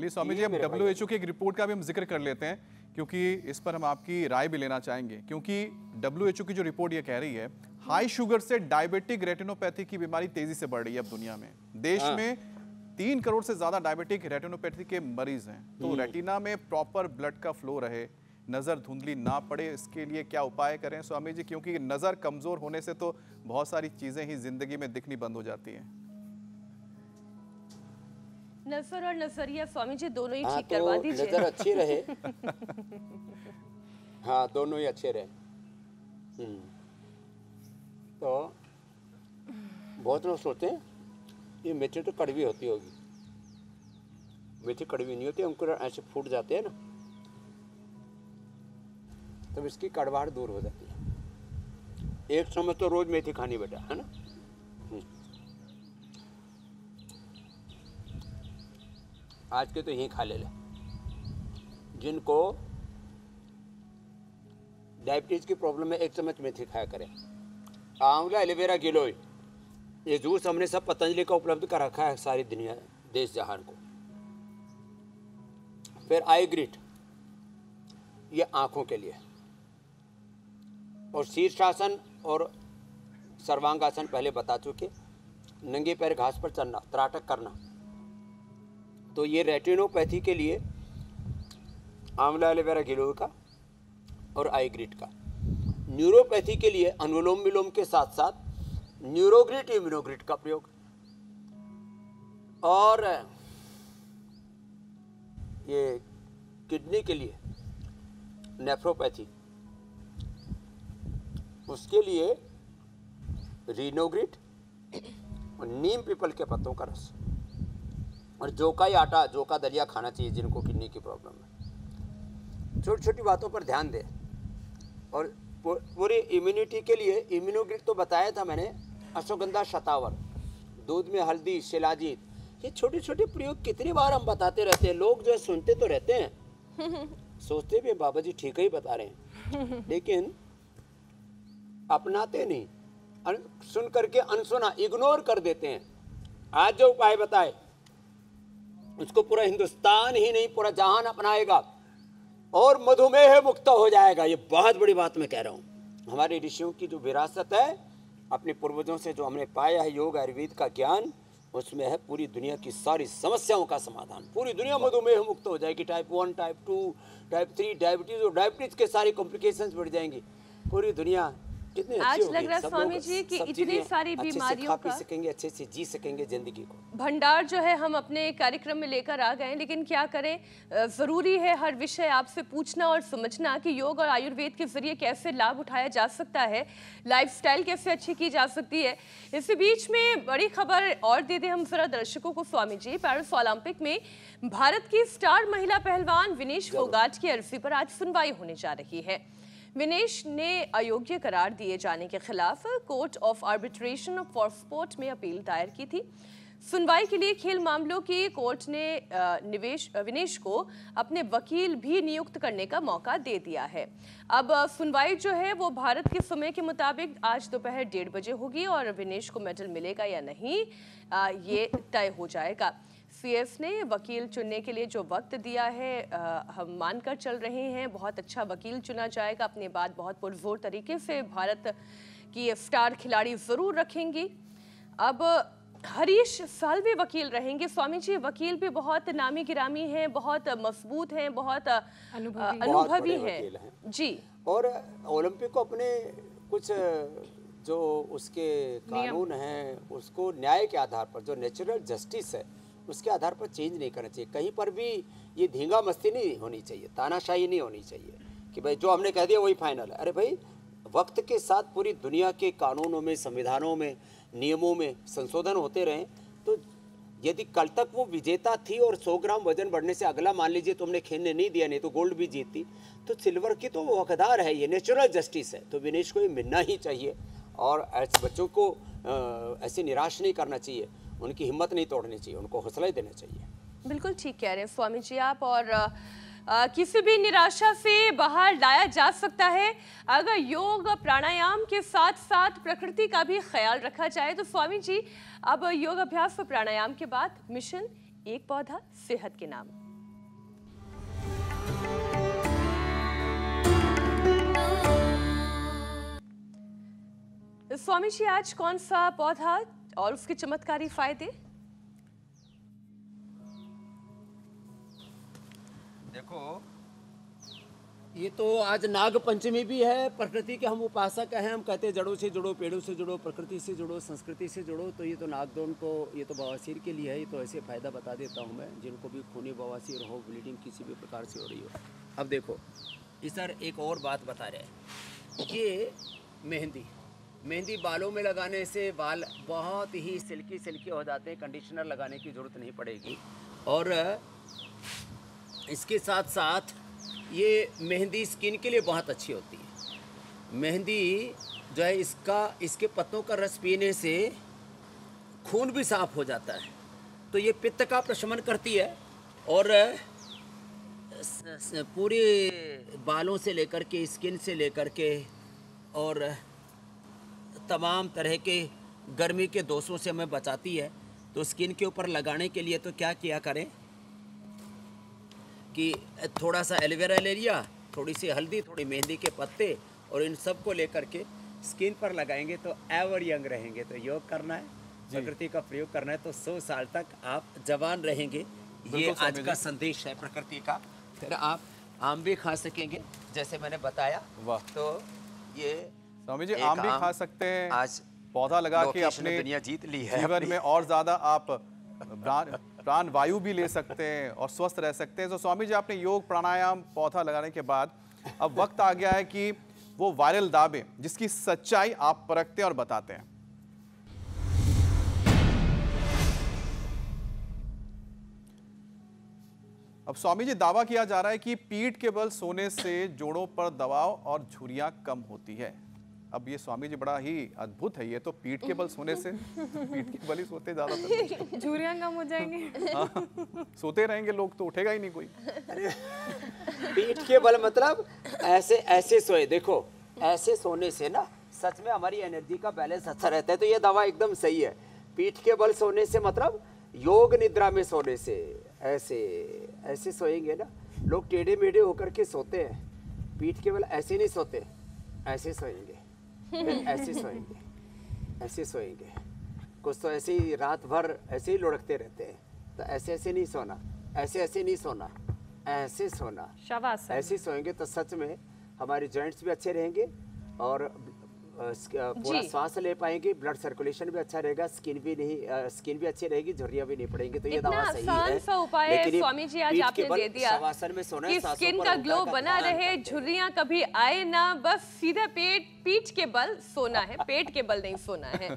चलिए स्वामी जी, अब WHO की एक रिपोर्ट का भी हम जिक्र कर लेते हैं, क्योंकि इस पर हम आपकी राय भी लेना चाहेंगे। क्योंकि WHO की जो रिपोर्ट ये कह रही है, हाई शुगर से डायबिटिक रेटिनोपैथी की बीमारी तेजी से बढ़ रही है अब दुनिया में। देश में 3 करोड़ से ज्यादा डायबिटिक रेटिनोपैथी के मरीज हैं। तो रेटिना में प्रॉपर ब्लड का फ्लो रहे, नजर धुंधली ना पड़े, इसके लिए क्या उपाय करें स्वामी जी? क्योंकि नजर कमजोर होने से तो बहुत सारी चीजें ही जिंदगी में दिखनी बंद हो जाती हैं। नजर और नजरिया स्वामी जी दोनों ही ठीक तो करवा दीजिए। नजर अच्छी रहे। हाँ, दोनों ही अच्छे रहे। तो बहुत लोग सोचते हैं ये मिर्ची तो कड़वी होती होगी। मिर्ची कड़वी नहीं होती, अंकुर ऐसे फूट जाते हैं ना, तब इसकी कड़वाहट दूर हो जाती है। एक समय तो रोज मेथी खानी बेटा, है ना। आज के तो यही खा ले जिनको डायबिटीज की प्रॉब्लम है, 1 चम्मच मेथी खाया करें। आंवला, एलोवेरा, गिलोय, ये जूस हमने सब पतंजलि का उपलब्ध कर रखा है सारी दुनिया, देश जहान को। फिर आई ग्रीट, ये आंखों के लिए। और शीर्षासन और सर्वांगासन पहले बता चुके। नंगे पैर घास पर चलना, त्राटक करना, तो ये रेटिनोपैथी के लिए आंवला, एलोवेरा, गिलोय का और आई ग्रीट का। न्यूरोपैथी के लिए अनुलोम विलोम के साथ साथ न्यूरोग्रिट, इम्यूनोग्रिट का प्रयोग। और ये किडनी के लिए नेफ्रोपैथी, उसके लिए रीनोग्रिट और नीम पीपल के पत्तों का रस और जौ का आटा, जौ का दलिया खाना चाहिए जिनको किडनी की प्रॉब्लम है। छोटी छोटी बातों पर ध्यान दें। और पूरी इम्यूनिटी के लिए इम्यूनोग्रिट तो बताया था मैंने, अश्वगंधा, शतावर, दूध में हल्दी, शिलाजीत, ये छोटे छोटे प्रयोग कितनी बार हम बताते रहते हैं। लोग जो सुनते तो रहते हैं, सोचते भी बाबा जी ठीक ही बता रहे हैं, लेकिन अपनाते नहीं, सुन करके अनसुना इग्नोर कर देते हैं। आज जो उपाय बताए उसको पूरा हिंदुस्तान ही नहीं पूरा जहान अपनाएगा और मधुमेह मुक्त हो जाएगा। ये बहुत बड़ी बात मैं कह रहा हूँ। हमारे ऋषियों की जो विरासत है, अपने पूर्वजों से जो हमने पाया है योग आयुर्वेद का ज्ञान, उसमें है पूरी दुनिया की सारी समस्याओं का समाधान। पूरी दुनिया मधुमेह मुक्त हो जाएगी। टाइप 1, टाइप 2, टाइप 3 डायबिटीज, और डायबिटीज के सारी कॉम्प्लिकेशंस बढ़ जाएंगी। पूरी दुनिया कितनी आज अच्छी लग रहा है होगी। स्वामी जी कि इतनी सारी बीमारियों का सकेंगे, अच्छे से जी सकेंगे जिंदगी को। भंडार जो है हम अपने कार्यक्रम में लेकर आ गए, लेकिन क्या करें, जरूरी है हर विषय आपसे पूछना और समझना कि योग और आयुर्वेद के जरिए कैसे लाभ उठाया जा सकता है, लाइफस्टाइल कैसे अच्छी की जा सकती है। इसी बीच में बड़ी खबर और दे दें हम जरा दर्शकों को स्वामी जी। पेरिस ओलंपिक में भारत की स्टार महिला पहलवान विनेश फोगाट की अर्जी पर आज सुनवाई होने जा रही है। विनेश ने अयोग्य करार दिए जाने के खिलाफ court of arbitration for sport में अपील दायर की थी। सुनवाई के लिए खेल मामलों की कोर्ट ने विनेश को अपने वकील भी नियुक्त करने का मौका दे दिया है। अब सुनवाई जो है वो भारत के समय के मुताबिक आज दोपहर 1:30 बजे होगी और विनेश को मेडल मिलेगा या नहीं ये तय हो जाएगा। सीएस ने वकील चुनने के लिए जो वक्त दिया है हम मानकर चल रहे हैं बहुत अच्छा वकील चुना जाएगा। अपनी बात बहुत पुरजोर तरीके से भारत की स्टार खिलाड़ी जरूर रखेंगी। अब हरीश साल्वे वकील रहेंगे। स्वामी जी, वकील भी बहुत नामी गिरामी हैं, बहुत मजबूत हैं, बहुत अनुभवी हैं जी। और ओलंपिक को अपने कुछ जो उसके कानून हैं उसको न्याय के आधार पर, जो नेचुरल जस्टिस है उसके आधार पर चेंज नहीं करना चाहिए। कहीं पर भी ये धींगा मस्ती नहीं होनी चाहिए, तानाशाही नहीं होनी चाहिए कि भाई जो हमने कह दिया वही फाइनल है। अरे भाई, वक्त के साथ पूरी दुनिया के कानूनों में, संविधानों में, नियमों में संशोधन होते रहें। तो यदि कल तक वो विजेता थी और 100 ग्राम वजन बढ़ने से अगला मान लीजिए तुमने खेलने नहीं दिया, नहीं तो गोल्ड भी जीतती, तो सिल्वर की तो वो हकदार है। ये नेचुरल जस्टिस है, तो विनेश को ये मिलना ही चाहिए। और ऐसे बच्चों को ऐसे निराश नहीं करना चाहिए, उनकी हिम्मत नहीं तोड़नी चाहिए, उनको हौसला ही देना चाहिए। बिल्कुल ठीक कह रहे हैं स्वामी जी आप। और किसी भी निराशा से बाहर लाया जा सकता है अगर योग प्राणायाम के साथ साथ प्रकृति का भी ख्याल रखा जाए। तो स्वामी जी, अब योग अभ्यास और प्राणायाम के बाद मिशन एक पौधा सेहत के नाम। स्वामी जी, आज कौन सा पौधा और उसके चमत्कारी फायदे? देखो, ये तो आज नाग पंचमी भी है। प्रकृति के हम उपासक हैं। हम कहते हैं जड़ों से जुड़ो, पेड़ों से जुड़ो, प्रकृति से जुड़ो, संस्कृति से जुड़ो। तो ये तो नागदौन को, ये तो बवासीर के लिए है। ये तो ऐसे फ़ायदा बता देता हूँ मैं, जिनको भी खूनी बवासीर हो, ब्लीडिंग किसी भी प्रकार से हो रही हो। अब देखो, इस सर एक और बात बता रहे हैं, ये मेहंदी बालों में लगाने से बाल बहुत ही सिल्की हो जाते हैं। कंडीशनर लगाने की ज़रूरत नहीं पड़ेगी। और इसके साथ साथ ये मेहंदी स्किन के लिए बहुत अच्छी होती है। मेहंदी जो है, इसके पत्तों का रस पीने से खून भी साफ हो जाता है। तो ये पित्त का प्रशमन करती है और पूरे बालों से लेकर के, स्किन से लेकर के, और तमाम तरह के गर्मी के दोषों से हमें बचाती है। तो स्किन के ऊपर लगाने के लिए तो क्या किया करें कि थोड़ा सा एलोवेरा ले लिया, थोड़ी सी हल्दी, थोड़ी मेहंदी के पत्ते, और इन सब को लेकर के स्किन पर लगाएंगे तो एवर यंग रहेंगे। तो योग करना है, प्रकृति का प्रयोग करना है, तो 100 साल तक आप जवान रहेंगे। ये आज का संदेश है प्रकृति का। फिर आप आम भी खा सकेंगे, जैसे मैंने बताया। वाह। तो ये स्वामी जी, आम भी खा सकते हैं। आज पौधा लगा के अपने दुनिया जीत ली है। जीवन में और ज्यादा आप प्राण वायु भी ले सकते हैं और स्वस्थ रह सकते हैं। तो स्वामी जी, आपने योग, प्राणायाम, पौधा लगाने के बाद अब वक्त आ गया है कि वो वायरल दावे जिसकी सच्चाई आप परखते हैं और बताते हैं। अब स्वामी जी, दावा किया जा रहा है कि पीठ के बल सोने से जोड़ों पर दबाव और झुर्रियां कम होती है। अब ये स्वामी जी बड़ा ही अद्भुत है। ये तो पीठ के बल सोने से, पीठ के बल ही सोते ज्यादातर, झुर्रियां कम हो जाएंगे। हाँ, सोते रहेंगे लोग तो उठेगा ही नहीं कोई। पीठ के बल मतलब ऐसे सोए। देखो, ऐसे सोने से ना सच में हमारी एनर्जी का बैलेंस अच्छा रहता है। तो ये दवा एकदम सही है। पीठ के बल सोने से मतलब योग निद्रा में सोने से, ऐसे सोएंगे ना, लोग टेढ़े मेढ़े होकर के सोते हैं। पीठ के बल ऐसे नहीं सोते, ऐसे सोएंगे, ऐसे सोएंगे। कुछ तो ऐसे ही रात भर ऐसे ही लुढ़कते रहते हैं। तो ऐसे नहीं सोना, ऐसे नहीं सोना, ऐसे सोना, शवासन। ऐसे सोएंगे तो सच में हमारे जॉइंट्स भी अच्छे रहेंगे और पूरा श्वास ले पाएंगे, ब्लड सर्कुलेशन भी अच्छा रहेगा, स्किन भी अच्छी रहेगी, झुर्रियां भी नहीं पड़ेंगी। तो ये दवा सही है। सा उपाय है स्वामी जी, आज आपने दे दिया शवासन में सोना कि स्किन का ग्लो बना रहे, झुर्रियां कभी आए ना, बस सीधा पीठ के बल सोना है, पेट के बल नहीं सोना है।